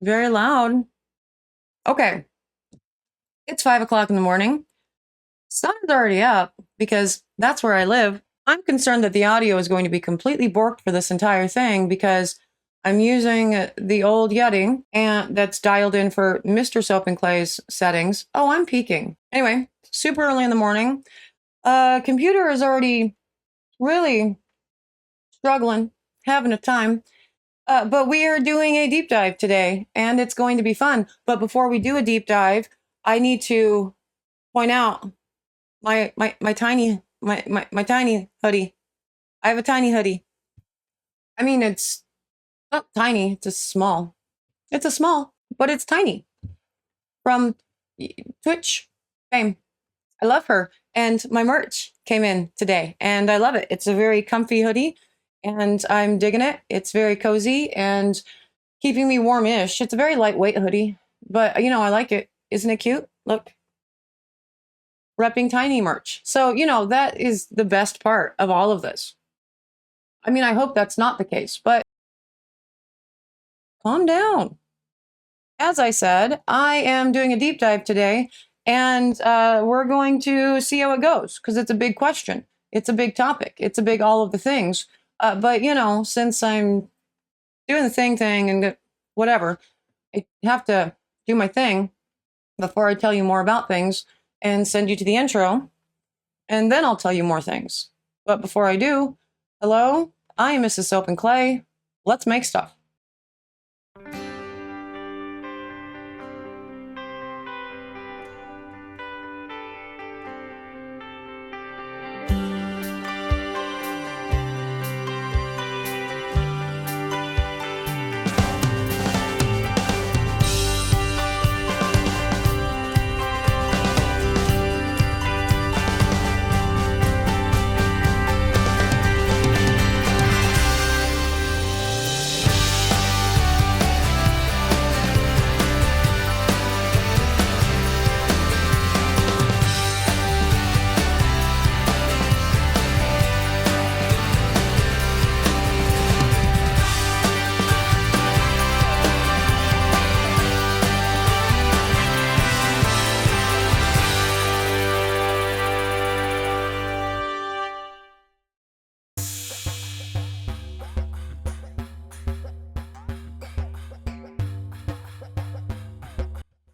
Very loud. Okay. It's 5 o'clock in the morning. Sun's already up because that's where I live. I'm concerned that the audio is going to be completely borked for this entire thing because I'm using the old Yeti and that's dialed in for Mr. Soap and Clay's settings. Oh, I'm peaking. Anyway, super early in the morning. Computer is already really struggling, having a time. But we are doing a deep dive today, and it's going to be fun. But before we do a deep dive, I need to point out my tiny hoodie. I have a tiny hoodie. I mean, it's not tiny; it's a small. It's a small, but it's tiny. From Twitch fame. I love her, and my merch came in today, and I love it. It's a very comfy hoodie. And I'm digging it. It's very cozy and keeping me warm-ish. It's a very lightweight hoodie, but you know, I like it. Isn't it cute? Look. Repping tiny merch. So, you know, that is the best part of all of this. I mean, I hope that's not the case, but calm down. As I said, I am doing a deep dive today, and we're going to see how it goes because it's a big question. It's a big topic. It's a big all of the things. But, you know, since I'm doing the thing and whatever, I have to do my thing before I tell you more about things and send you to the intro, and then I'll tell you more things. But before I do, hello, I am Mrs. Soap and Clay. Let's make stuff.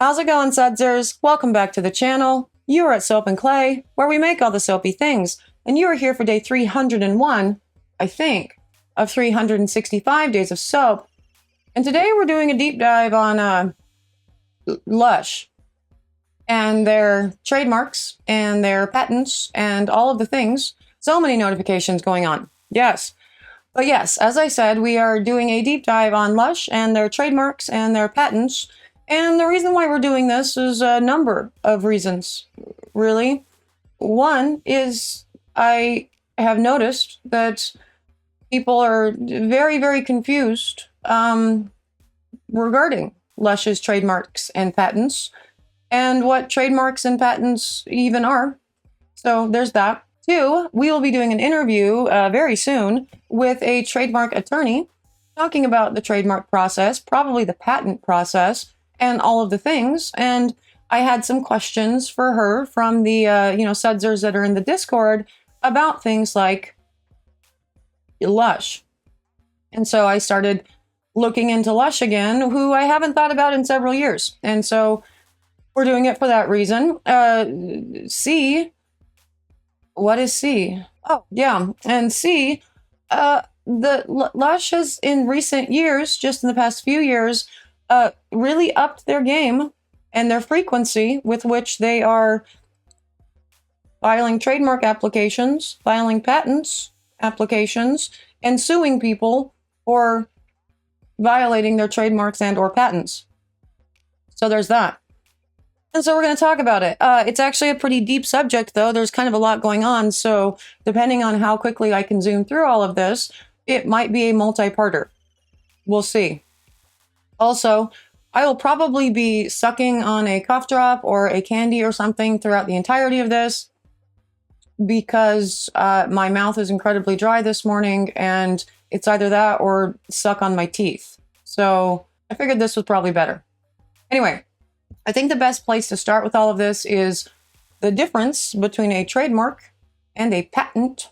How's it going, Sudsers? Welcome back to the channel. You are at Soap and Clay, where we make all the soapy things, and you are here for day 301, I think, of 365 days of soap. And today we're doing a deep dive on Lush and their trademarks and their patents and all of the things. So many notifications going on. Yes. But yes, as I said, we are doing a deep dive on Lush and their trademarks and their patents. And the reason why we're doing this is a number of reasons, really. One is I have noticed that people are very, very confused regarding Lush's trademarks and patents and what trademarks and patents even are. So there's that. Two, we will be doing an interview very soon with a trademark attorney talking about the trademark process, probably the patent process, and all of the things. And I had some questions for her from the, sudsers that are in the Discord about things like Lush. And so I started looking into Lush again, who I haven't thought about in several years. And so we're doing it for that reason. C, what is C? Oh, yeah. And C, the Lush has in recent years, just in the past few years, really upped their game and their frequency with which they are filing trademark applications, filing patents applications, and suing people for violating their trademarks and or patents. So there's that. And so we're going to talk about it. It's actually a pretty deep subject, though. There's kind of a lot going on. So depending on how quickly I can zoom through all of this, it might be a multi-parter. We'll see. Also, I will probably be sucking on a cough drop or a candy or something throughout the entirety of this because my mouth is incredibly dry this morning and it's either that or suck on my teeth. So I figured this was probably better. Anyway, I think the best place to start with all of this is the difference between a trademark and a patent,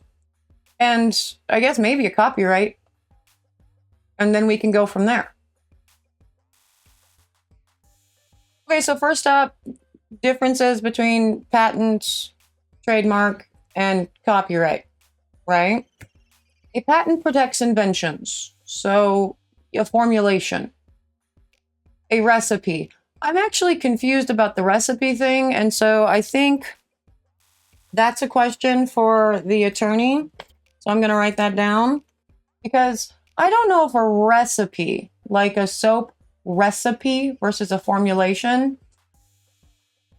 and I guess maybe a copyright. And then we can go from there. Okay, so first up, differences between patent, trademark, and copyright, right? A patent protects inventions, so a formulation, a recipe. I'm actually confused about the recipe thing, and so I think that's a question for the attorney. So I'm going to write that down, because I don't know if a recipe, like a soap recipe versus a formulation,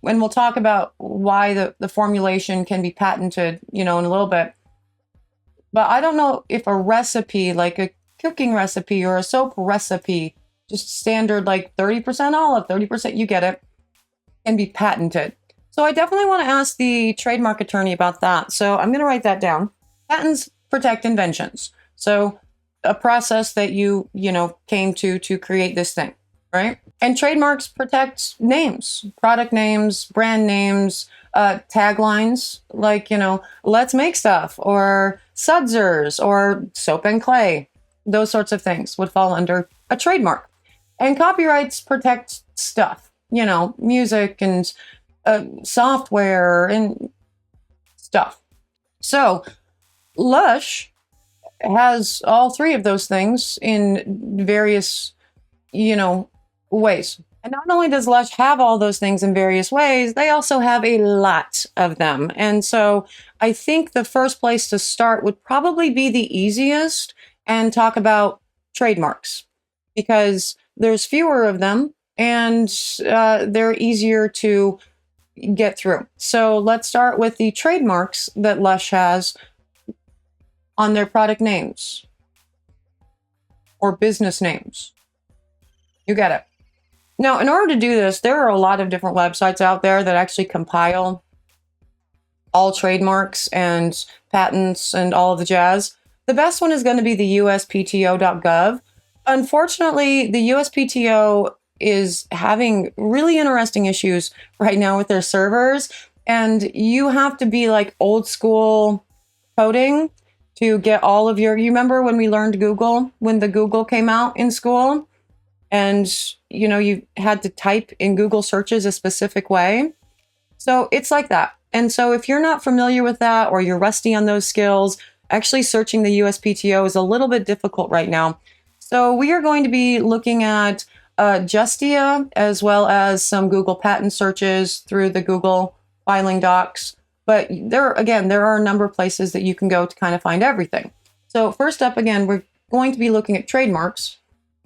and we'll talk about why the formulation can be patented, in a little bit. But I don't know if a recipe, like a cooking recipe or a soap recipe, just standard like 30% olive, 30%, you get it, can be patented. So I definitely want to ask the trademark attorney about that. So I'm going to write that down. Patents protect inventions. So a process that you came to create this thing, right? And trademarks protect names, product names, brand names, taglines, like, let's make stuff, or sudsers, or soap and clay. Those sorts of things would fall under a trademark. And copyrights protect stuff, music and software and stuff. So Lush has all three of those things in various, ways. And not only does Lush have all those things in various ways, they also have a lot of them. And so I think the first place to start would probably be the easiest and talk about trademarks, because there's fewer of them and they're easier to get through. So let's start with the trademarks that Lush has on their product names or business names. You get it. Now, in order to do this, there are a lot of different websites out there that actually compile all trademarks and patents and all of the jazz. The best one is going to be the uspto.gov. Unfortunately, the USPTO is having really interesting issues right now with their servers, and you have to be like old school coding to get all of you remember when we learned Google, when the Google came out in school? And, you had to type in Google searches a specific way. So it's like that. And so if you're not familiar with that, or you're rusty on those skills, actually searching the USPTO is a little bit difficult right now. So we are going to be looking at Justia, as well as some Google patent searches through the Google filing docs. But there are a number of places that you can go to kind of find everything. So first up, again, we're going to be looking at trademarks.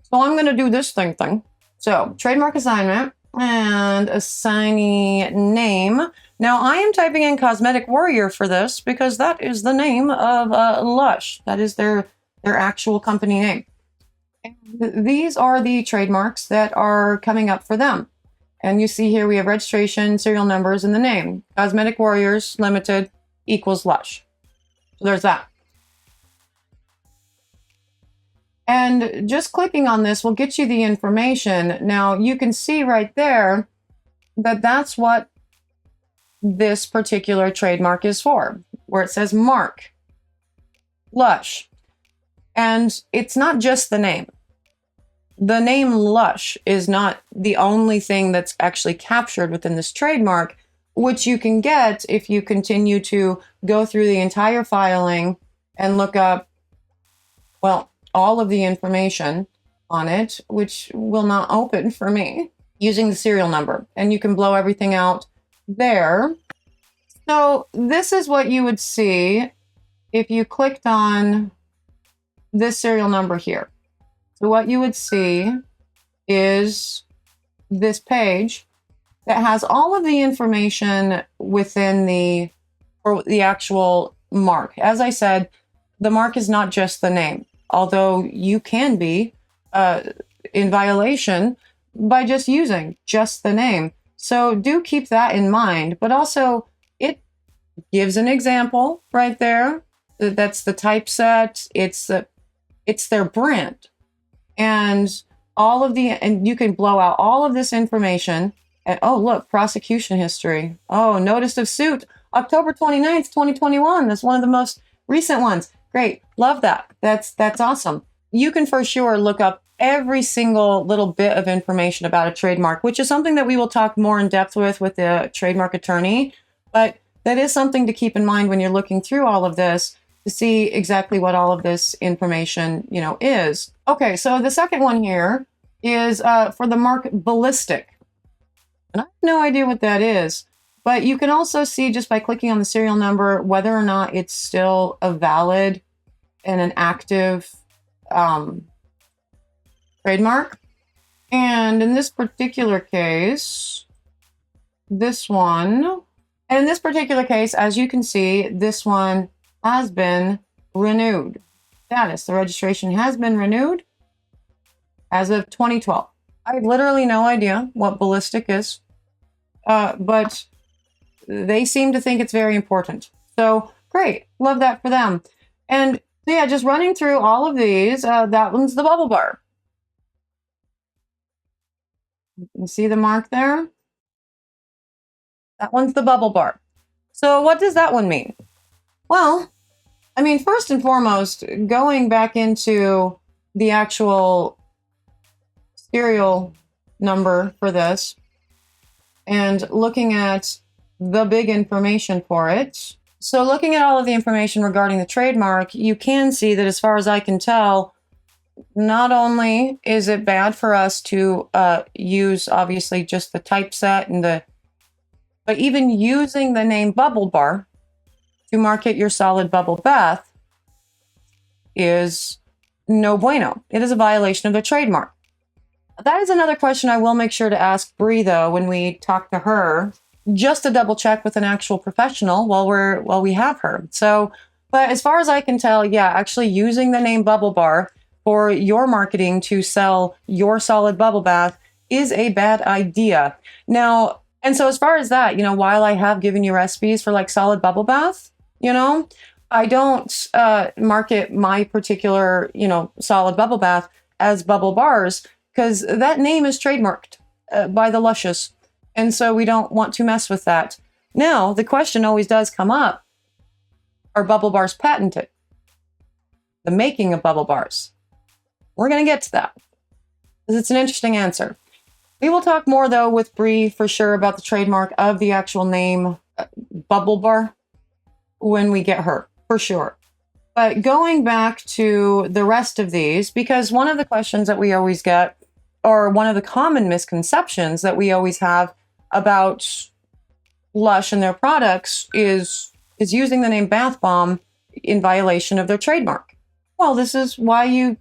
So I'm going to do this thing. So trademark assignment and assignee name. Now I am typing in Cosmetic Warrior for this because that is the name of Lush. That is their actual company name. And these are the trademarks that are coming up for them. And you see here we have registration, serial numbers, and the name. Cosmetic Warriors Limited equals Lush. So there's that. And just clicking on this will get you the information. Now you can see right there that that's what this particular trademark is for, where it says Mark Lush. And it's not just the name. The name Lush is not the only thing that's actually captured within this trademark, which you can get if you continue to go through the entire filing and look up, all of the information on it, which will not open for me, using the serial number. And you can blow everything out there. So this is what you would see if you clicked on this serial number here. So what you would see is this page that has all of the information within the actual mark. As I said, the mark is not just the name, although you can be in violation by just using just the name. So do keep that in mind, but also it gives an example right there. That's the typeset. It's their brand. And all of the, and you can blow out all of this information. And oh, look, prosecution history. Oh, notice of suit, October 29th, 2021. That's one of the most recent ones. Great. Love that. That's awesome. You can for sure look up every single little bit of information about a trademark, which is something that we will talk more in depth with the trademark attorney. But that is something to keep in mind when you're looking through all of this to see exactly what all of this information, is. Okay, so the second one here is for the mark ballistic. And I have no idea what that is, but you can also see just by clicking on the serial number whether or not it's still a valid and an active trademark. And in this particular case, this one, and in this particular case, as you can see, this one has been renewed. Status, the registration has been renewed as of 2012. I have literally no idea what ballistic is, but they seem to think it's very important. So great, love that for them. And so yeah, just running through all of these, that one's the bubble bar. You see the mark there? That one's the bubble bar. So what does that one mean? Well, I mean, first and foremost, going back into the actual serial number for this and looking at the big information for it. So looking at all of the information regarding the trademark, you can see that as far as I can tell, not only is it bad for us to use obviously just the typeset and but even using the name bubble bar to market your solid bubble bath is no bueno. It is a violation of the trademark. That is another question I will make sure to ask Bree though when we talk to her, just to double check with an actual professional while we have her. So, but as far as I can tell, yeah, actually using the name bubble bar for your marketing to sell your solid bubble bath is a bad idea. Now, and so as far as that, while I have given you recipes for like solid bubble bath, I don't market my particular, solid bubble bath as bubble bars because that name is trademarked by the Lushes. And so we don't want to mess with that. Now, the question always does come up, are bubble bars patented? The making of bubble bars. We're going to get to that because it's an interesting answer. We will talk more, though, with Bree for sure about the trademark of the actual name bubble bar when we get her, for sure. But going back to the rest of these, because one of the questions that we always get, or one of the common misconceptions that we always have about Lush and their products is using the name bath bomb in violation of their trademark. Well, this is why you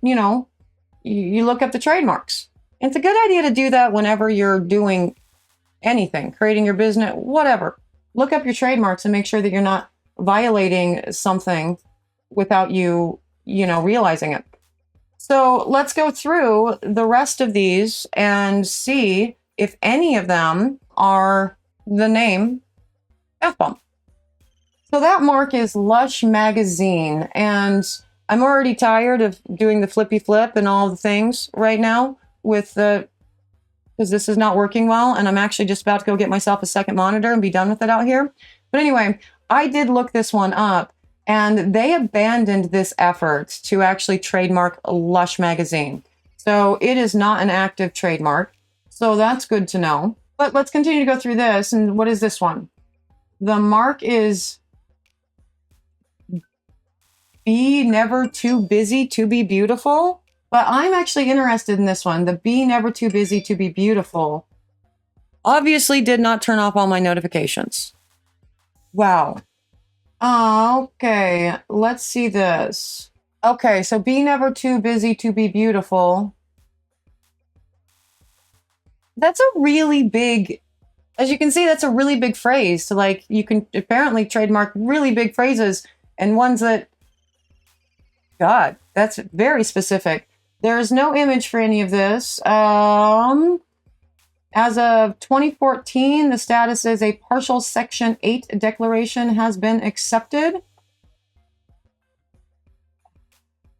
look up the trademarks. And it's a good idea to do that whenever you're doing anything, creating your business, whatever. Look up your trademarks and make sure that you're not violating something without you realizing it. So let's go through the rest of these and see if any of them are the name bath bomb. So that mark is Lush Magazine, and I'm already tired of doing the flippy flip and all the things right now because this is not working well, and I'm actually just about to go get myself a second monitor and be done with it out here. But anyway, I did look this one up, and they abandoned this effort to actually trademark Lush Magazine. So it is not an active trademark. So that's good to know. But let's continue to go through this. And what is this one? The mark is Be Never Too Busy to Be Beautiful. But I'm actually interested in this one. The Be Never Too Busy to Be Beautiful. Obviously did not turn off all my notifications. Wow. Okay, let's see this. Okay, so Be Never Too Busy to Be Beautiful. That's a really big, as you can see, that's a really big phrase. So like you can apparently trademark really big phrases and ones that, God, that's very specific. There is no image for any of this. As of 2014, the status is a partial Section 8 declaration has been accepted.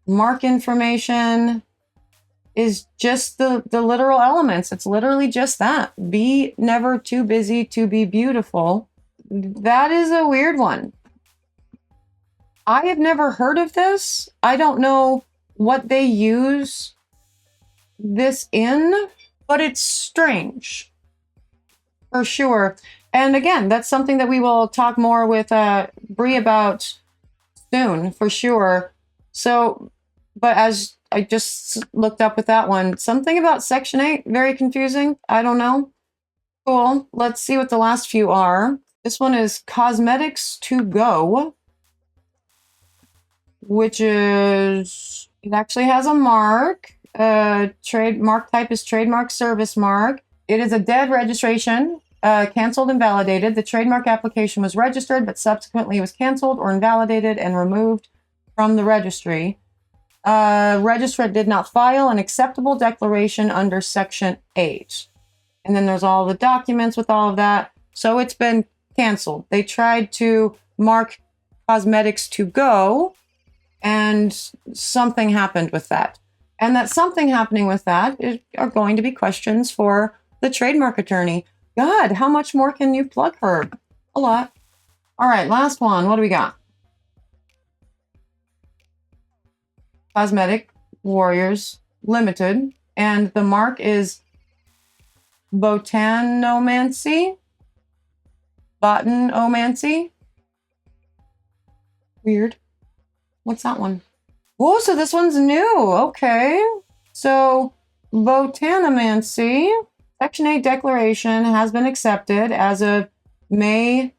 Mark information. is just the literal elements. It's literally just that. Be never too busy to be beautiful. That is a weird one. I have never heard of this. I don't know what they use this in, but it's strange for sure. And again, that's something that we will talk more with Bree about soon for sure. So, but as I just looked up with that one, something about Section 8, very confusing. I don't know. Cool. Let's see what the last few are. This one is Cosmetics to Go, which is, it actually has a mark. Trademark type is trademark service mark. It is a dead registration, canceled and validated. The trademark application was registered, but subsequently was canceled or invalidated and removed from the registry. Registrant did not file an acceptable declaration under Section 8. And then there's all the documents with all of that. So it's been canceled. They tried to mark Cosmetics to Go, and something happened with that. And that something happening with that are going to be questions for the trademark attorney. God, how much more can you plug her? A lot. All right, last one. What do we got? Cosmetic Warriors Limited. And the mark is Botanomancy. Botanomancy. Weird. What's that one? Oh, so this one's new. Okay. So Botanomancy, Section 8 declaration has been accepted as of May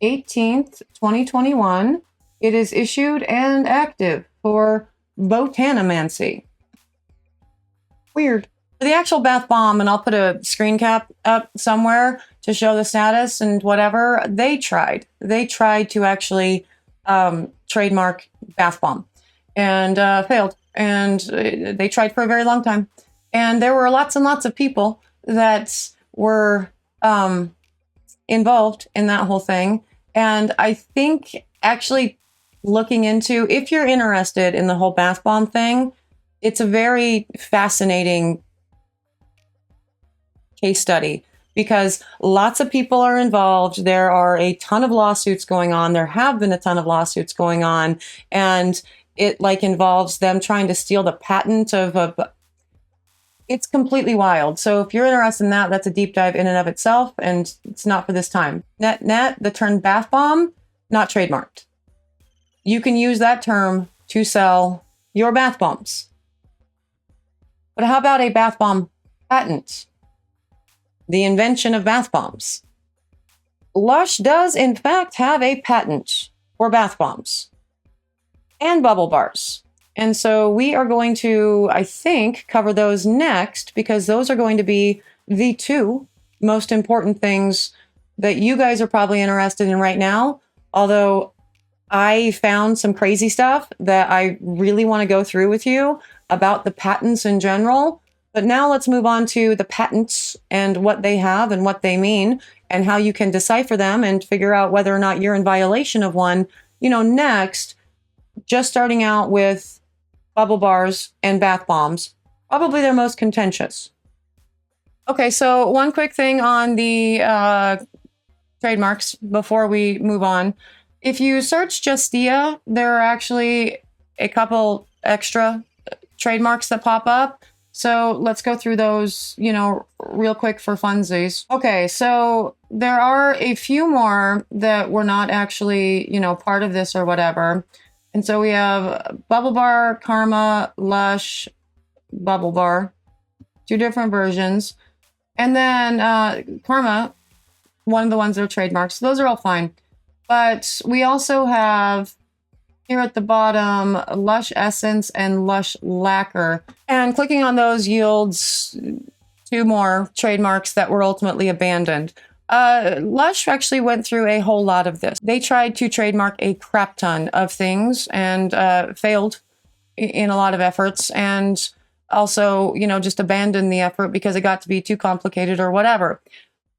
18th, 2021. It is issued and active for Botanomancy. Weird. For the actual bath bomb, and I'll put a screen cap up somewhere to show the status and whatever, they tried. They tried to actually trademark bath bomb and failed. And they tried for a very long time. And there were lots and lots of people that were involved in that whole thing. And I think actually looking into, if you're interested in the whole bath bomb thing, it's a very fascinating case study because lots of people are involved. There are a ton of lawsuits going on. There have been a ton of lawsuits going on, and it like involves them trying to steal the patent of a. It's completely wild. So if you're interested in that, that's a deep dive in and of itself, and it's not for this time. Net, the term bath bomb, not trademarked. You can use that term to sell your bath bombs. But how about a bath bomb patent? The invention of bath bombs. Lush does, in fact, have a patent for bath bombs and bubble bars. And so we are going to, I think, cover those next because those are going to be the two most important things that you guys are probably interested in right now. Although I found some crazy stuff that I really want to go through with you about the patents in general. But now let's move on to the patents and what they have and what they mean and how you can decipher them and figure out whether or not you're in violation of one. Next, just starting out with bubble bars and bath bombs, probably their most contentious. Okay, so one quick thing on the trademarks before we move on. If you search Justia, there are actually a couple extra trademarks that pop up. So let's go through those, real quick for funsies. Okay, so there are a few more that were not actually, part of this or whatever. And so we have Bubble Bar, Karma, Lush, Bubble Bar, two different versions. And then Karma, one of the ones that are trademarks. So those are all fine. But we also have here at the bottom, Lush Essence and Lush Lacquer. And clicking on those yields two more trademarks that were ultimately abandoned. Lush actually went through a whole lot of this. They tried to trademark a crap ton of things and failed in a lot of efforts, and also, just abandoned the effort because it got to be too complicated or whatever.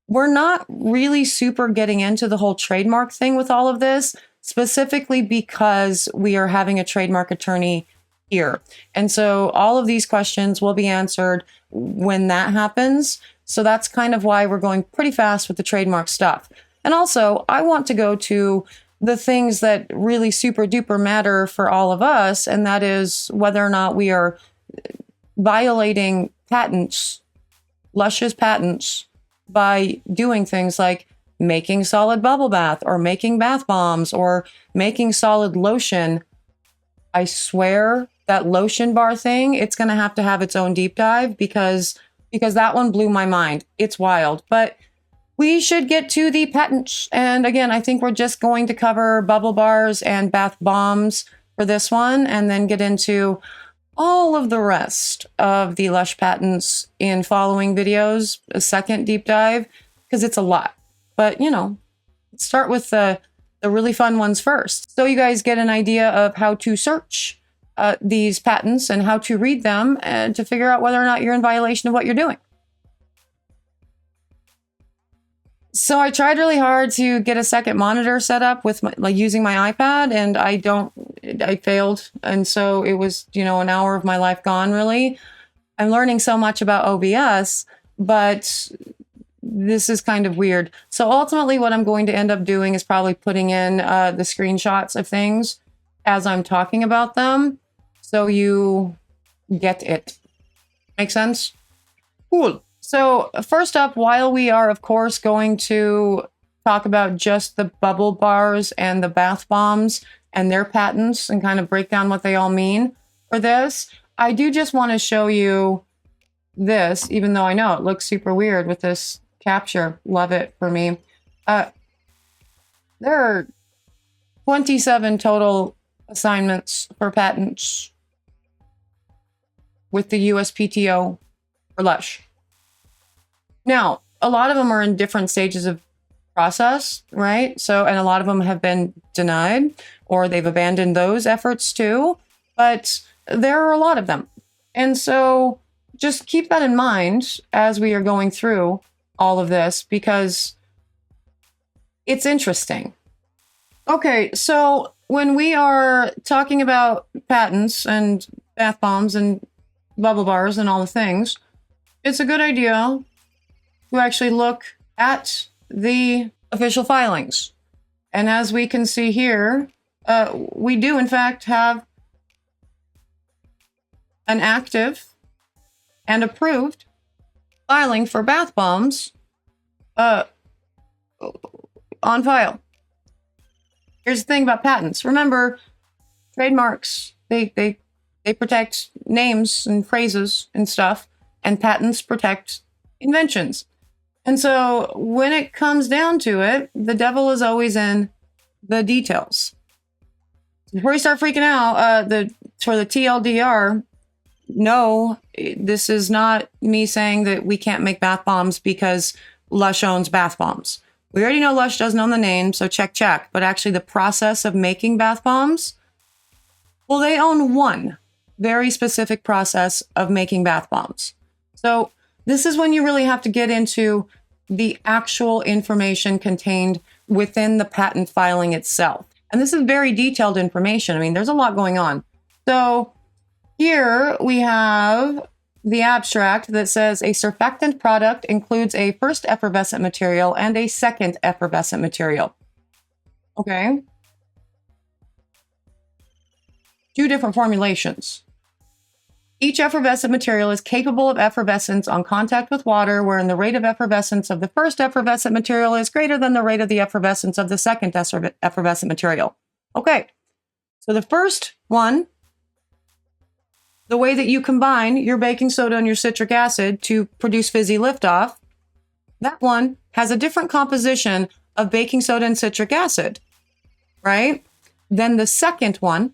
We're not really super getting into the whole trademark thing with all of this, specifically because we are having a trademark attorney here. And so all of these questions will be answered when that happens. So that's kind of why we're going pretty fast with the trademark stuff. And also, I want to go to the things that really super duper matter for all of us, and that is whether or not we are violating patents, Lush's patents, by doing things like making solid bubble bath or making bath bombs or making solid lotion. I swear that lotion bar thing, it's going to have its own deep dive because that one blew my mind. It's wild, but we should get to the patents. And again, I think we're just going to cover bubble bars and bath bombs for this one, and then get into all of the rest of the Lush patents in following videos, a second deep dive, because it's a lot. But, let's start with the really fun ones first. So you guys get an idea of how to search these patents and how to read them and to figure out whether or not you're in violation of what you're doing. So I tried really hard to get a second monitor set up with using my iPad, and I failed. And so it was, an hour of my life gone, really. I'm learning so much about OBS, but this is kind of weird. So ultimately what I'm going to end up doing is probably putting in the screenshots of things as I'm talking about them, so you get it. Make sense? Cool. So first up, while we are, of course, going to talk about just the bubble bars and the bath bombs and their patents and kind of break down what they all mean for this, I do just want to show you this, even though I know it looks super weird with this capture. Love it for me. There are 27 total assignments for patents with the USPTO for Lush. Now, a lot of them are in different stages of process, right? So, and a lot of them have been denied or they've abandoned those efforts too, but there are a lot of them. And so just keep that in mind as we are going through all of this, because it's interesting. Okay, so when we are talking about patents and bath bombs and bubble bars and all the things, it's a good idea to actually look at the official filings. And as we can see here, we do in fact have an active and approved filing for bath bombs on file. Here's the thing about patents. Remember, trademarks, they protect names and phrases and stuff, and patents protect inventions. And so when it comes down to it, the devil is always in the details. Before you start freaking out, for the TLDR, no, this is not me saying that we can't make bath bombs because Lush owns bath bombs. We already know Lush doesn't own the name, so check. But actually the process of making bath bombs, well, they own one very specific process of making bath bombs. So this is when you really have to get into the actual information contained within the patent filing itself. And this is very detailed information. I mean, there's a lot going on. So here we have the abstract that says a surfactant product includes a first effervescent material and a second effervescent material. Okay. Two different formulations. Each effervescent material is capable of effervescence on contact with water, wherein the rate of effervescence of the first effervescent material is greater than the rate of the effervescence of the second effervescent material. Okay, so the first one, the way that you combine your baking soda and your citric acid to produce fizzy liftoff, that one has a different composition of baking soda and citric acid, right? Then the second one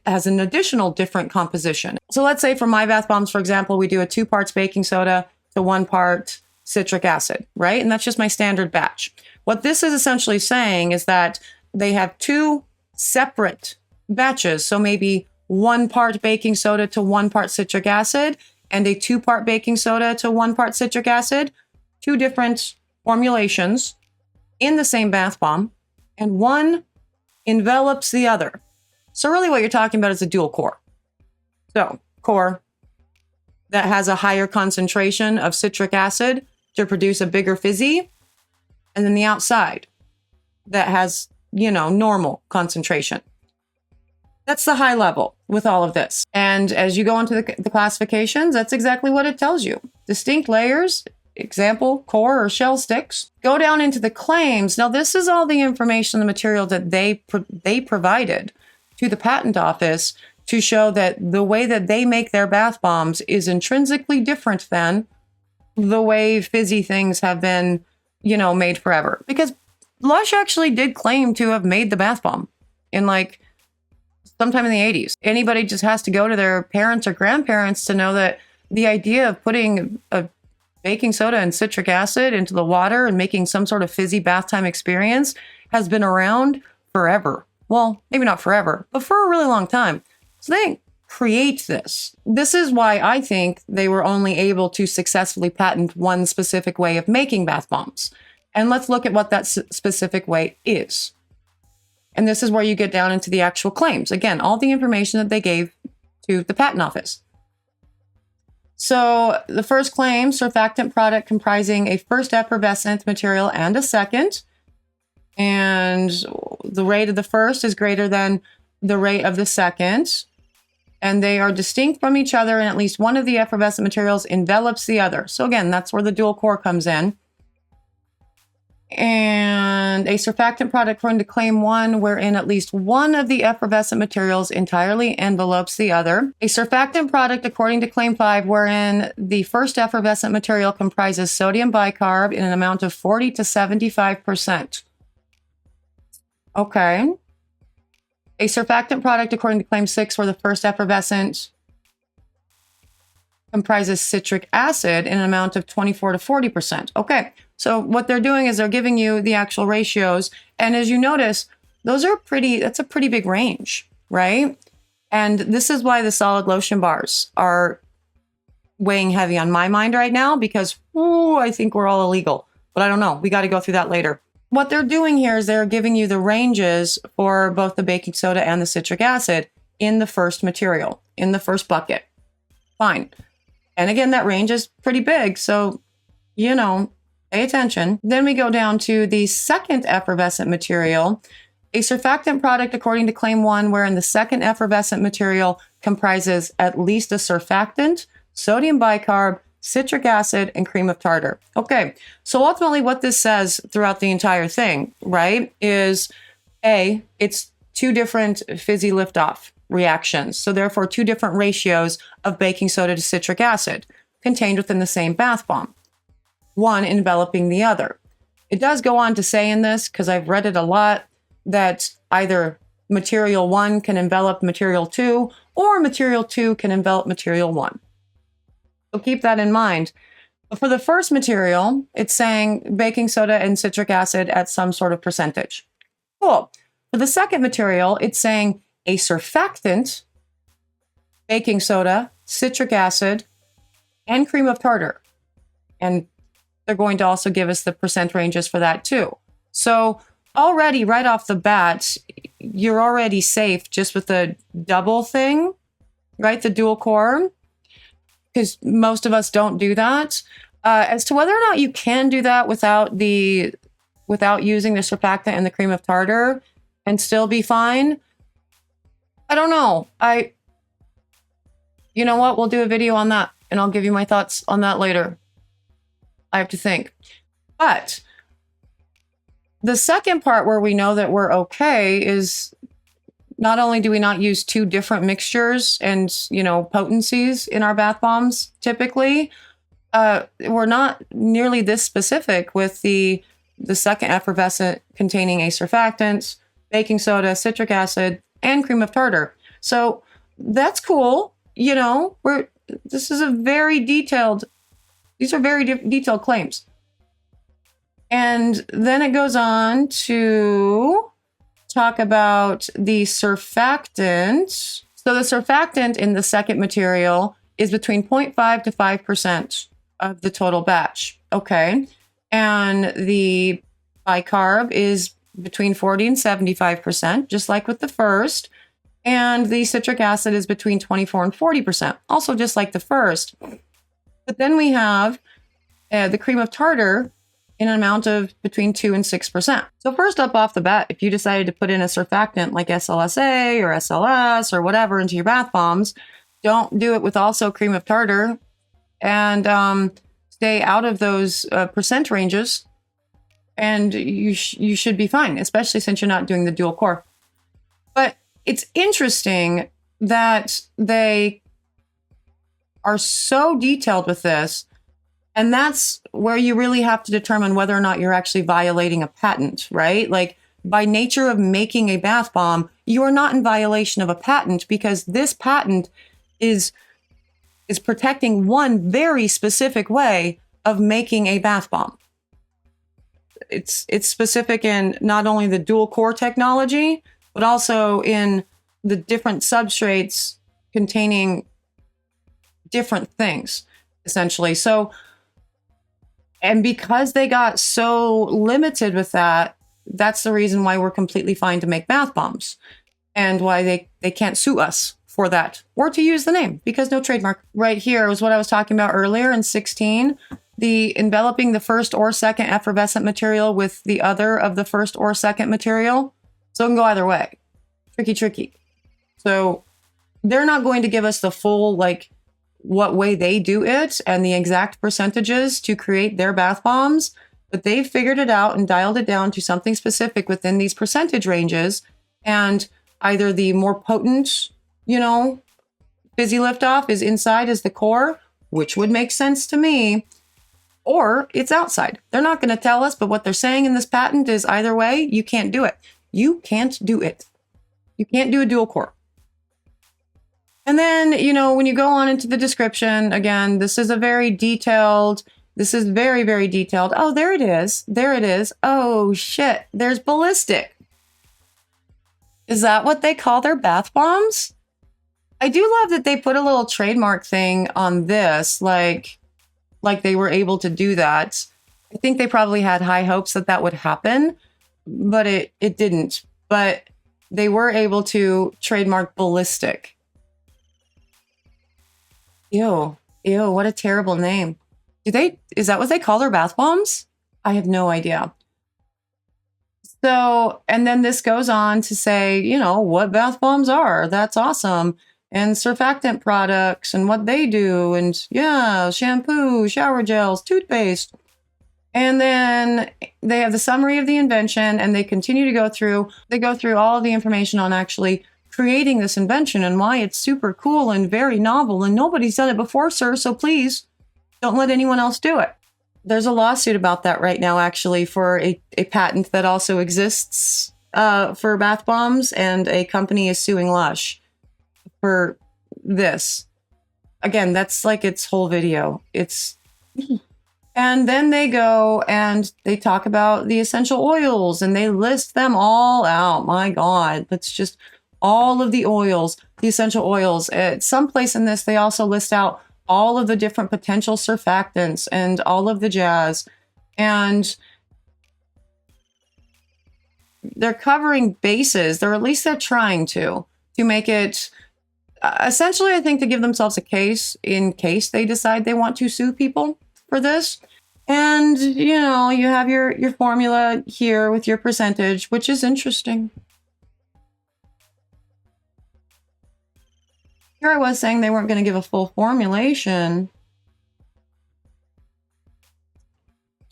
has an additional different composition. So let's say for my bath bombs, for example, we do a 2 parts baking soda to 1 part citric acid, right? And that's just my standard batch. What this is essentially saying is that they have 2 separate batches. So maybe 1 part baking soda to 1 part citric acid and a 2 part baking soda to 1 part citric acid, 2 different formulations in the same bath bomb, and one envelops the other. So really what you're talking about is a dual core. So core that has a higher concentration of citric acid to produce a bigger fizzy. And then the outside that has, normal concentration. That's the high level with all of this. And as you go into the classifications, that's exactly what it tells you. Distinct layers, example, core or shell sticks. Go down into the claims. Now, this is all the information, the material that they provided to the patent office to show that the way that they make their bath bombs is intrinsically different than the way fizzy things have been, made forever. Because Lush actually did claim to have made the bath bomb in sometime in the 80s. Anybody just has to go to their parents or grandparents to know that the idea of putting a baking soda and citric acid into the water and making some sort of fizzy bath time experience has been around forever. Well, maybe not forever, but for a really long time. So they didn't create this. This is why I think they were only able to successfully patent one specific way of making bath bombs. And let's look at what that specific way is. And this is where you get down into the actual claims. Again, all the information that they gave to the patent office. So the first claim, surfactant product comprising a first effervescent material and a second. And the rate of the first is greater than the rate of the second. And they are distinct from each other, and at least one of the effervescent materials envelops the other. So again, that's where the dual core comes in. And a surfactant product according to claim 1, wherein at least one of the effervescent materials entirely envelopes the other. A surfactant product according to claim 5, wherein the first effervescent material comprises sodium bicarb in an amount of 40 to 75%. Okay. A surfactant product according to claim 6, where the first effervescent comprises citric acid in an amount of 24 to 40%. Okay. So what they're doing is they're giving you the actual ratios. And as you notice, that's a pretty big range, right? And this is why the solid lotion bars are weighing heavy on my mind right now, because I think we're all illegal, but I don't know. We got to go through that later. What they're doing here is they're giving you the ranges for both the baking soda and the citric acid in the first material, in the first bucket. Fine. And again, that range is pretty big. So, pay attention. Then we go down to the second effervescent material, a surfactant product according to claim 1, wherein the second effervescent material comprises at least a surfactant, sodium bicarb, citric acid, and cream of tartar. Okay, so ultimately what this says throughout the entire thing, right, is it's two different fizzy liftoff reactions. So therefore, two different ratios of baking soda to citric acid contained within the same bath bomb, one enveloping the other. It does go on to say in this, because I've read it a lot, that either material 1 can envelop material 2, or material 2 can envelop material 1. So keep that in mind. But for the first material, it's saying baking soda and citric acid at some sort of percentage. Cool. For the second material, it's saying a surfactant, baking soda, citric acid, and cream of tartar. And they're going to also give us the percent ranges for that too. So already right off the bat, you're already safe just with the double thing, right? The dual core, because most of us don't do that. As to whether or not you can do that without using the surfactant and the cream of tartar and still be fine, I don't know. You know what? We'll do a video on that, and I'll give you my thoughts on that later. I have to think. But the second part where we know that we're okay is not only do we not use two different mixtures and, potencies in our bath bombs typically, we're not nearly this specific with the second effervescent containing a surfactant, baking soda, citric acid, and cream of tartar. So that's cool. These are very detailed claims. And then it goes on to talk about the surfactant. So the surfactant in the second material is between 0.5 to 5% of the total batch. Okay. And the bicarb is between 40 and 75%, just like with the first. And the citric acid is between 24 and 40%, also just like the first. But then we have the cream of tartar in an amount of between 2 and 6%. So first up off the bat, if you decided to put in a surfactant like SLSA or SLS or whatever into your bath bombs, don't do it with also cream of tartar, and stay out of those percent ranges, and you should be fine, especially since you're not doing the dual core. But it's interesting that they are so detailed with this, and that's where you really have to determine whether or not you're actually violating a patent, right? Like, by nature of making a bath bomb, you are not in violation of a patent, because this patent is protecting one very specific way of making a bath bomb. It's specific in not only the dual core technology, but also in the different substrates containing different things, essentially. So, and because they got so limited with that, that's the reason why we're completely fine to make bath bombs, and why they can't sue us for that, or to use the name, because no trademark. Right here was what I was talking about earlier in 16, the enveloping the first or second effervescent material with the other of the first or second material. So it can go either way. Tricky. So they're not going to give us the full, like, what way they do it and the exact percentages to create their bath bombs, but they've figured it out and dialed it down to something specific within these percentage ranges. And either the more potent, fizzy liftoff is inside as the core, which would make sense to me, or it's outside. They're not going to tell us, but what they're saying in this patent is either way, you can't do it. You can't do it. You can't do a dual core. And then, when you go on into the description, again, this is very, very detailed. Oh, there it is. There it is. Oh, shit. There's ballistic. Is that what they call their bath bombs? I do love that they put a little trademark thing on this, like they were able to do that. I think they probably had high hopes that would happen, but it didn't. But they were able to trademark ballistic. Ew, what a terrible name. Is that what they call their bath bombs? I have no idea. So, and then this goes on to say, what bath bombs are. That's awesome. And surfactant products and what they do. And shampoo, shower gels, toothpaste. And then they have the summary of the invention, and they continue to go through all of the information on actually creating this invention and why it's super cool and very novel, and nobody's done it before, sir, so please don't let anyone else do it. There's a lawsuit about that right now, actually, for a patent that also exists for bath bombs, and a company is suing Lush for this. Again, that's like its whole video. And then they go and they talk about the essential oils, and they list them all out. My God, that's just all of the oils, the essential oils. At some place in this, they also list out all of the different potential surfactants and all of the jazz. And they're covering bases, or at least they're trying to make it, essentially, I think, to give themselves a case in case they decide they want to sue people for this. And, you have your formula here with your percentage, which is interesting. Here I was saying they weren't going to give a full formulation.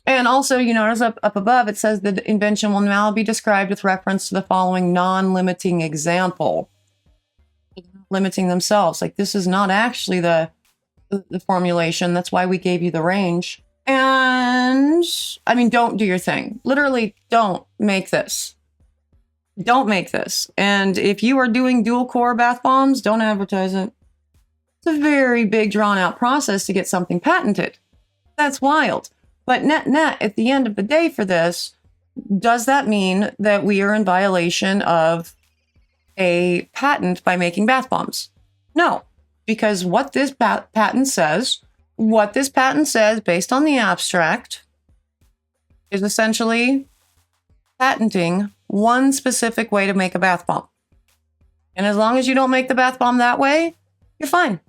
And also, notice up above, it says the invention will now be described with reference to the following non-limiting example. Limiting themselves. Like, this is not actually the formulation. That's why we gave you the range. And, don't do your thing. Literally, don't make this. Don't make this. And if you are doing dual core bath bombs, don't advertise it. It's a very big, drawn out process to get something patented. That's wild. But net, at the end of the day for this, does that mean that we are in violation of a patent by making bath bombs? No, because what this patent says based on the abstract is essentially patenting one specific way to make a bath bomb. And as long as you don't make the bath bomb that way, you're fine.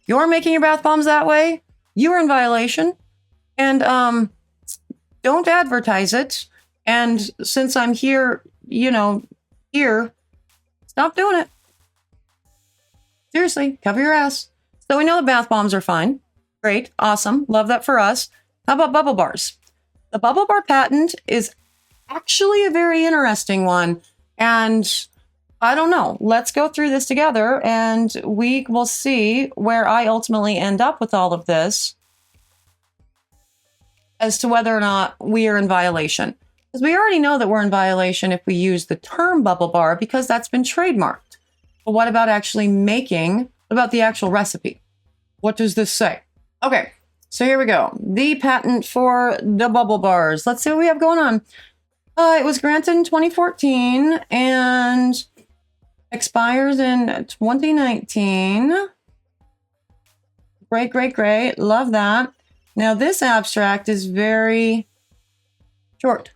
If you're making your bath bombs that way, you are in violation. And don't advertise it. And since I'm here, here, stop doing it. Seriously, cover your ass. So we know the bath bombs are fine. Great, awesome, love that for us. How about bubble bars? The bubble bar patent is actually a very interesting one. And I don't know, let's go through this together and we will see where I ultimately end up with all of this as to whether or not we are in violation. Because we already know that we're in violation if we use the term bubble bar because that's been trademarked. But what about actually making, what about the actual recipe? What does this say? Okay, so here we go. The patent for the bubble bars. Let's see what we have going on. It was granted in 2014 and expires in 2019. Great, great, great. Love that. Now, this abstract is very short.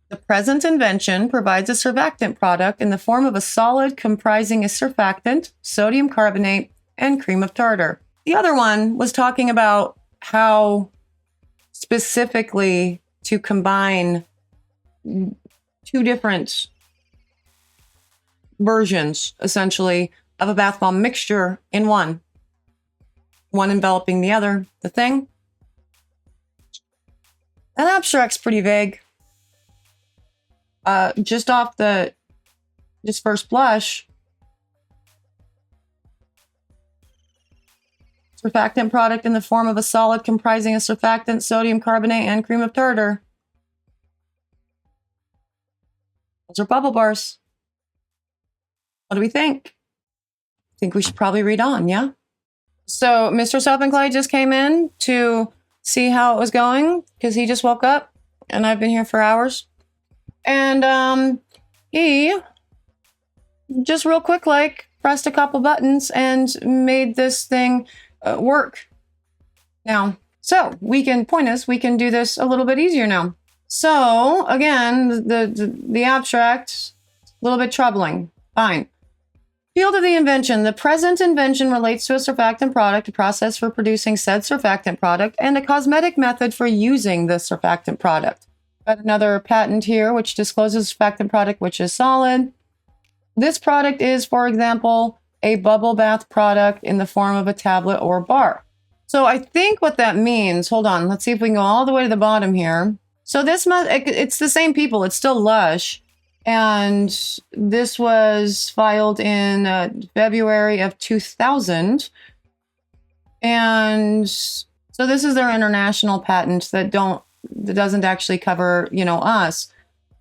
The present invention provides a surfactant product in the form of a solid comprising a surfactant, sodium carbonate, and cream of tartar. The other one was talking about how specifically to combine two different versions, essentially, of a bath bomb mixture in one enveloping the other. The thing? That abstract's pretty vague. Just off just first blush, surfactant product in the form of a solid comprising a surfactant, sodium carbonate, and cream of tartar. Those are bubble bars. What do we think? I think we should probably read on, yeah? So Mr. Soap and Clay just came in to see how it was going because he just woke up and I've been here for hours. And he just real quick, pressed a couple buttons and made this thing work. Now, so we can do this a little bit easier now. So again, the abstract, a little bit troubling. Fine. Field of the invention. The present invention relates to a surfactant product, a process for producing said surfactant product, and a cosmetic method for using the surfactant product. Got another patent here, which discloses surfactant product, which is solid. This product is, for example, a bubble bath product in the form of a tablet or bar. So I think what that means, hold on, let's see if we can go all the way to the bottom here. So it's the same people, it's still Lush. And this was filed in February of 2000. And so this is their international patent that doesn't actually cover, us.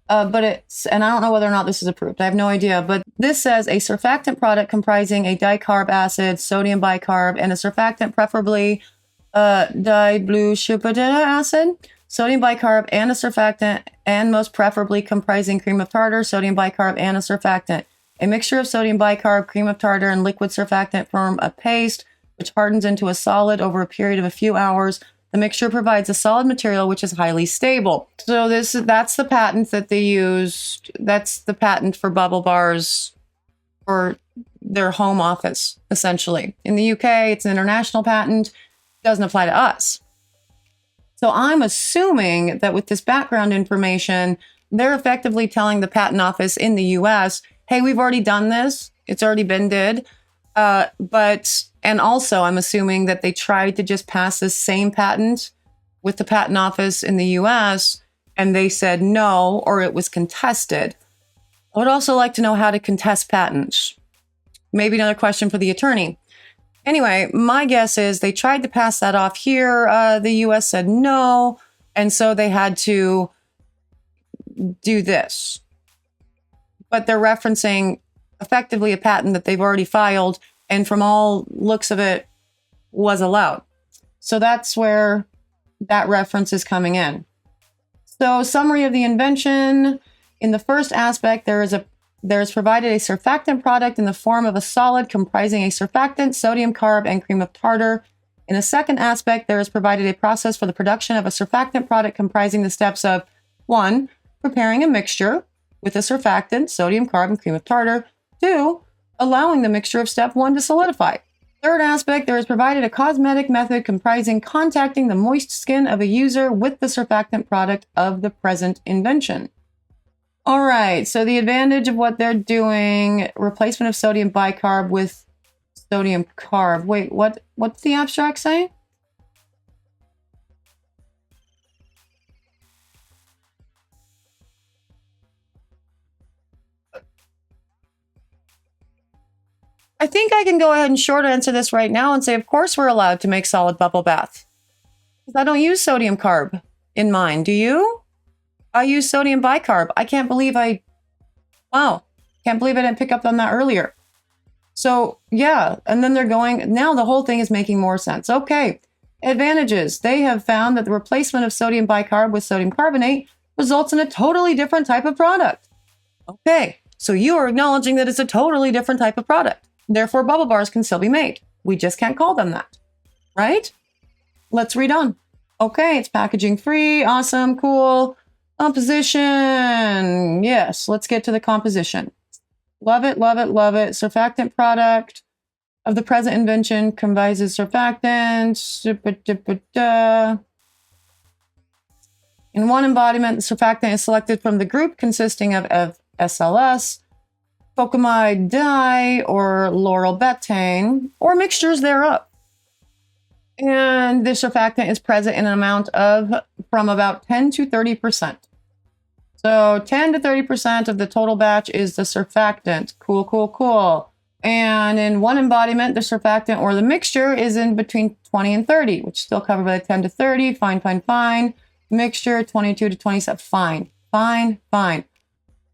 But and I don't know whether or not this is approved. I have no idea. But this says a surfactant product comprising a dicarb acid, sodium bicarb, and a surfactant, preferably diblue acid, sodium bicarb, and a surfactant, and most preferably comprising cream of tartar, sodium bicarb, and a surfactant. A mixture of sodium bicarb, cream of tartar, and liquid surfactant form a paste, which hardens into a solid over a period of a few hours. The mixture provides a solid material which is highly stable. So that's the patent that they used. That's the patent for bubble bars for their home office, essentially. In the UK, it's an international patent. It doesn't apply to us. So I'm assuming that with this background information, they're effectively telling the patent office in the US, hey, we've already done this. It's already been did. And also I'm assuming that they tried to just pass this same patent with the patent office in the US and they said no, or it was contested. I would also like to know how to contest patents. Maybe another question for the attorney. Anyway, my guess is they tried to pass that off here. The US said no. And so they had to do this. But they're referencing effectively a patent that they've already filed and from all looks of it was allowed. So that's where that reference is coming in. So summary of the invention. In the first aspect, there is provided a surfactant product in the form of a solid comprising a surfactant, sodium carb, and cream of tartar. In the second aspect, there is provided a process for the production of a surfactant product comprising the steps of 1. Preparing a mixture with a surfactant, sodium carb, and cream of tartar. 2, allowing the mixture of step 1 to solidify. Third aspect, there is provided a cosmetic method comprising contacting the moist skin of a user with the surfactant product of the present invention. All right, so the advantage of what they're doing, replacement of sodium bicarb with sodium carb. Wait, what's the abstract say? I think I can go ahead and short answer this right now and say, of course, we're allowed to make solid bubble bath. Because I don't use sodium carb in mine. Do you? I use sodium bicarb. I can't believe wow. Can't believe I didn't pick up on that earlier. So yeah, and then they're going, now the whole thing is making more sense. Okay, advantages. They have found that the replacement of sodium bicarb with sodium carbonate results in a totally different type of product. Okay, so you are acknowledging that it's a totally different type of product. Therefore, bubble bars can still be made. We just can't call them that, right? Let's read on. Okay, it's packaging free. Awesome, cool. Composition. Yes, let's get to the composition. Love it, love it, love it. Surfactant product of the present invention comprises surfactants. In one embodiment, the surfactant is selected from the group consisting of SLS, Tacoma dye, or laurel betaine, or mixtures thereof. And the surfactant is present in an amount of from about 10 to 30%. So 10 to 30% of the total batch is the surfactant. Cool, cool, cool. And in one embodiment, the surfactant or the mixture is in between 20 and 30, which is still covered by the 10 to 30. Fine, fine, fine. Mixture 22 to 27. Fine, fine, fine.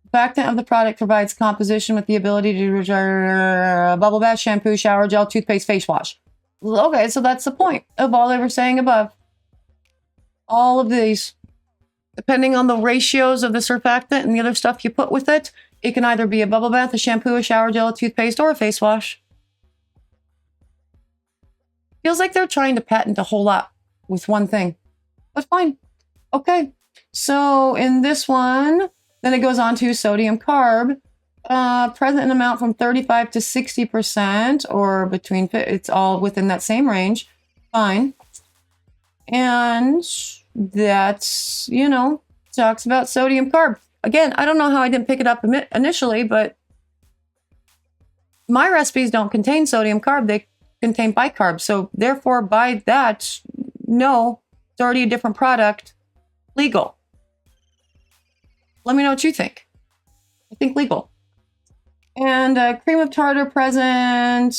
Surfactant of the product provides composition with the ability to bubble bath, shampoo, shower gel, toothpaste, face wash. Okay, so that's the point of all they were saying above. All of these, depending on the ratios of the surfactant and the other stuff you put with it, it can either be a bubble bath, a shampoo, a shower gel, a toothpaste, or a face wash. Feels like they're trying to patent a whole lot with one thing, but fine. Okay, so in this one, then it goes on to sodium carb, present in amount from 35 to 60%, or between, it's all within that same range. Fine. And that's, talks about sodium carb. Again, I don't know how I didn't pick it up initially, but my recipes don't contain sodium carb. They contain bicarb. So therefore, by that, no, it's already a different product. Legal. Let me know what you think. I think legal. And cream of tartar present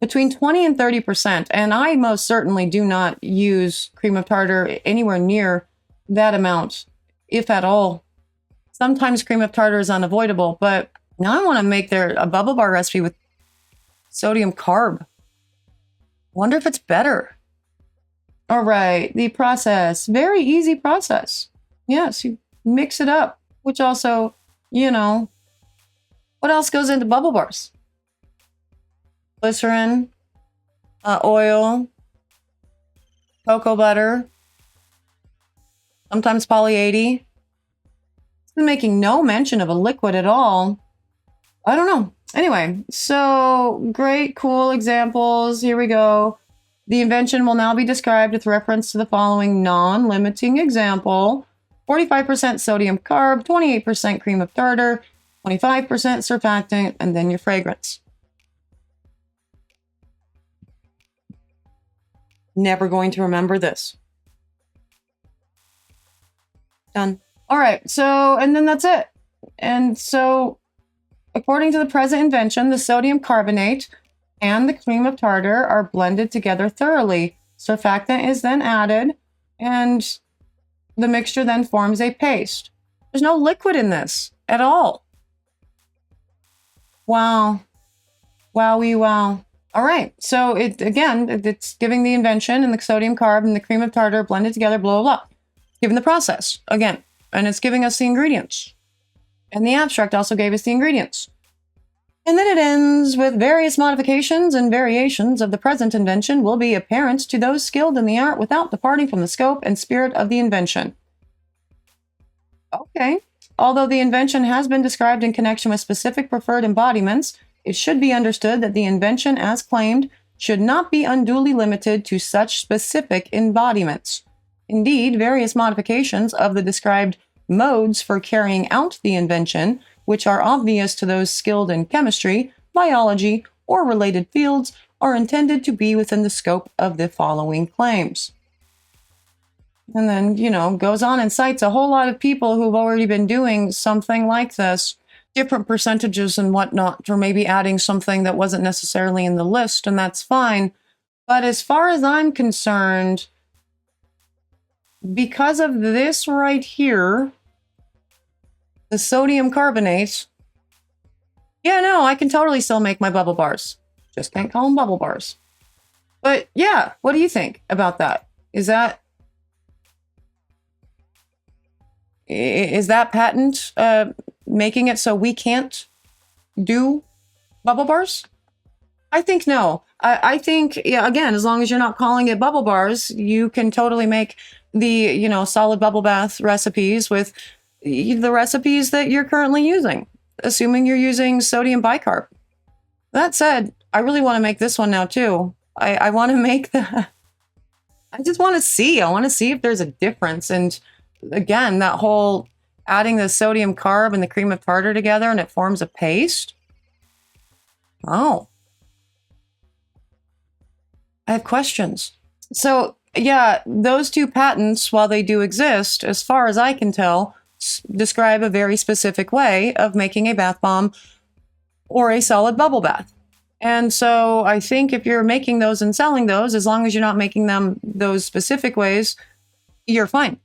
between 20 and 30%. And I most certainly do not use cream of tartar anywhere near that amount, if at all. Sometimes cream of tartar is unavoidable, but now I want to make a bubble bar recipe with sodium carb. Wonder if it's better. All right, the process. Very easy process. Yes, you mix it up, which also, what else goes into bubble bars? Glycerin, oil, cocoa butter, sometimes poly-80. It's making no mention of a liquid at all. I don't know. Anyway, so great, cool examples. Here we go. The invention will now be described with reference to the following non-limiting example. 45% sodium carb, 28% cream of tartar, 25% surfactant, and then your fragrance. Never going to remember this. Done. All right, so, and then that's it. And so, according to the present invention, the sodium carbonate and the cream of tartar are blended together thoroughly. Surfactant is then added, and the mixture then forms a paste. There's no liquid in this at all. Wow. Wowie wow. All right. So it's giving the invention and the sodium carb and the cream of tartar blended together, blah, blah, blah. Given the process again. And it's giving us the ingredients. And the abstract also gave us the ingredients. And then it ends with various modifications and variations of the present invention will be apparent to those skilled in the art without departing from the scope and spirit of the invention. Okay. although the invention has been described in connection with specific preferred embodiments, it should be understood that the invention as claimed should not be unduly limited to such specific embodiments. Indeed, various modifications of the described modes for carrying out the invention, which are obvious to those skilled in chemistry, biology, or related fields, are intended to be within the scope of the following claims. And then, goes on and cites a whole lot of people who've already been doing something like this, different percentages and whatnot, or maybe adding something that wasn't necessarily in the list, and that's fine. But as far as I'm concerned, because of this right here, the sodium carbonate, yeah, no, I can totally still make my bubble bars. Just can't call them bubble bars. But yeah, what do you think about that? Is that patent making it so we can't do bubble bars? I think no. I think, yeah, again, as long as you're not calling it bubble bars, you can totally make the, solid bubble bath recipes with the recipes that you're currently using, assuming you're using sodium bicarb. That said, I really want to make this one now too. I want to make I just want to see. I want to see if there's a difference. And again, that whole adding the sodium carb and the cream of tartar together and it forms a paste. Oh. I have questions. So yeah, those two patents, while they do exist, as far as I can tell, describe a very specific way of making a bath bomb or a solid bubble bath. And so I think if you're making those and selling those, as long as you're not making them those specific ways, you're fine.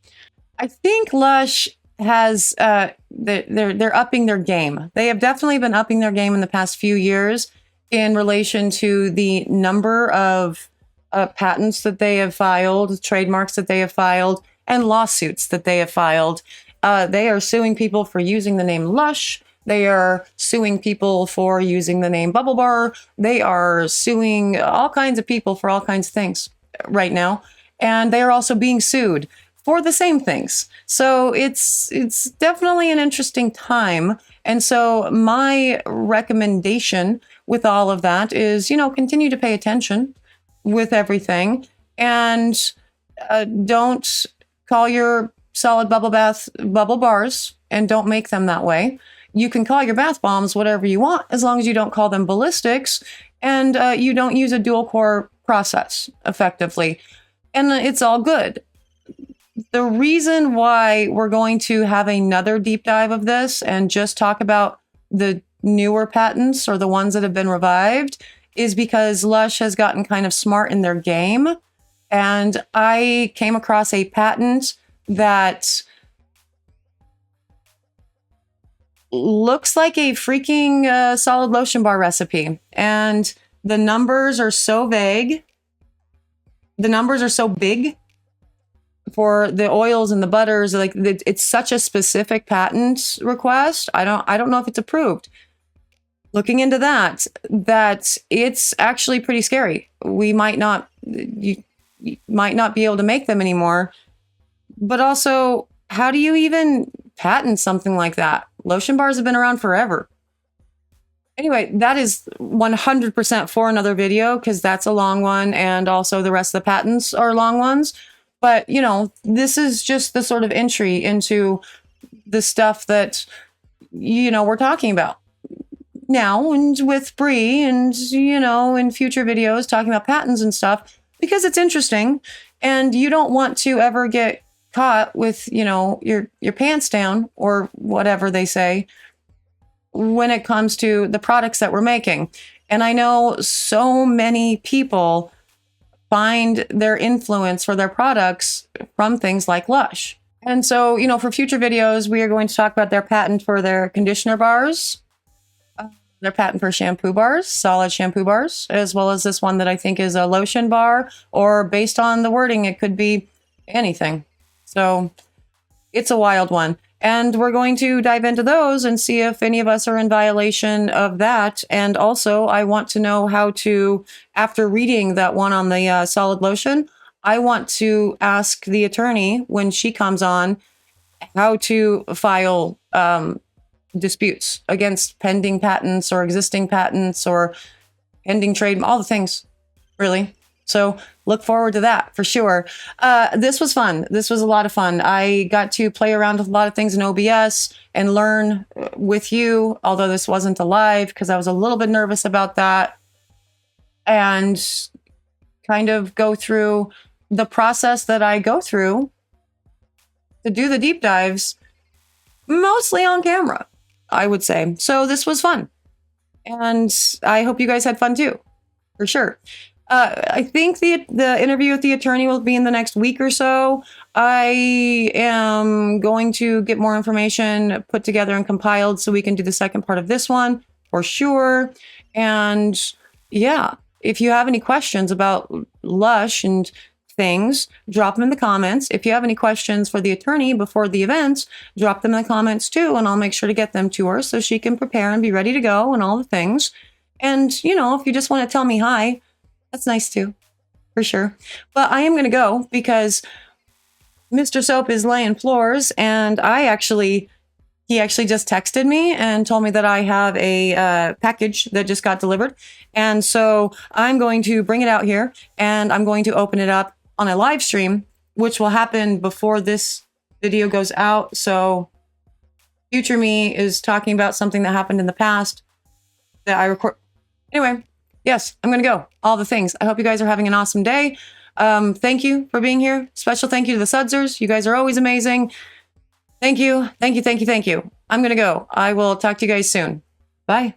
I think Lush has, they're upping their game. They have definitely been upping their game in the past few years in relation to the number of patents that they have filed, trademarks that they have filed, and lawsuits that they have filed. They are suing people for using the name Lush. They are suing people for using the name Bubble Bar. They are suing all kinds of people for all kinds of things right now. And they are also being sued for the same things. So it's definitely an interesting time. And so my recommendation with all of that is, continue to pay attention with everything and don't call your solid bubble bath bubble bars and don't make them that way. You can call your bath bombs whatever you want, as long as you don't call them ballistics and you don't use a dual core process effectively. And it's all good. The reason why we're going to have another deep dive of this and just talk about the newer patents or the ones that have been revived is because Lush has gotten kind of smart in their game. And I came across a patent that looks like a freaking solid lotion bar recipe. And the numbers are so vague. The numbers are so big for the oils and the butters. Like, it's such a specific patent request. I don't know if it's approved. Looking into that it's actually pretty scary. We might not, you might not be able to make them anymore. But also, how do you even patent something like that? Lotion bars have been around forever. Anyway, that is 100% for another video because that's a long one. And also the rest of the patents are long ones. But, this is just the sort of entry into the stuff that, we're talking about now and with Bree and, in future videos talking about patents and stuff because it's interesting and you don't want to ever get caught with, your pants down or whatever they say when it comes to the products that we're making. And I know so many people find their influence for their products from things like Lush. And so, for future videos, we are going to talk about their patent for their conditioner bars, their patent for shampoo bars, solid shampoo bars, as well as this one that I think is a lotion bar, or based on the wording, it could be anything. So it's a wild one. And we're going to dive into those and see if any of us are in violation of that. And also, I want to know how to, after reading that one on the solid lotion, I want to ask the attorney when she comes on how to file disputes against pending patents or existing patents or pending trade, all the things, really. So look forward to that for sure. This was fun. This was a lot of fun. I got to play around with a lot of things in OBS and learn with you, although this wasn't a live because I was a little bit nervous about that. And kind of go through the process that I go through to do the deep dives, mostly on camera, I would say. So this was fun. And I hope you guys had fun too, for sure. I think the interview with the attorney will be in the next week or so. I am going to get more information put together and compiled so we can do the second part of this one for sure. And yeah, if you have any questions about Lush and things, drop them in the comments. If you have any questions for the attorney before the event, drop them in the comments too, and I'll make sure to get them to her so she can prepare and be ready to go and all the things. And, you know, if you just want to tell me hi, that's nice too, for sure. But I am going to go because Mr. Soap is laying floors, and he actually just texted me and told me that I have a package that just got delivered. And so I'm going to bring it out here and I'm going to open it up on a live stream, which will happen before this video goes out. So future me is talking about something that happened in the past that I record. Anyway, yes, I'm going to go. All the things. I hope you guys are having an awesome day. Thank you for being here. Special thank you to the Sudsers. You guys are always amazing. Thank you. Thank you. Thank you. Thank you. I'm going to go. I will talk to you guys soon. Bye.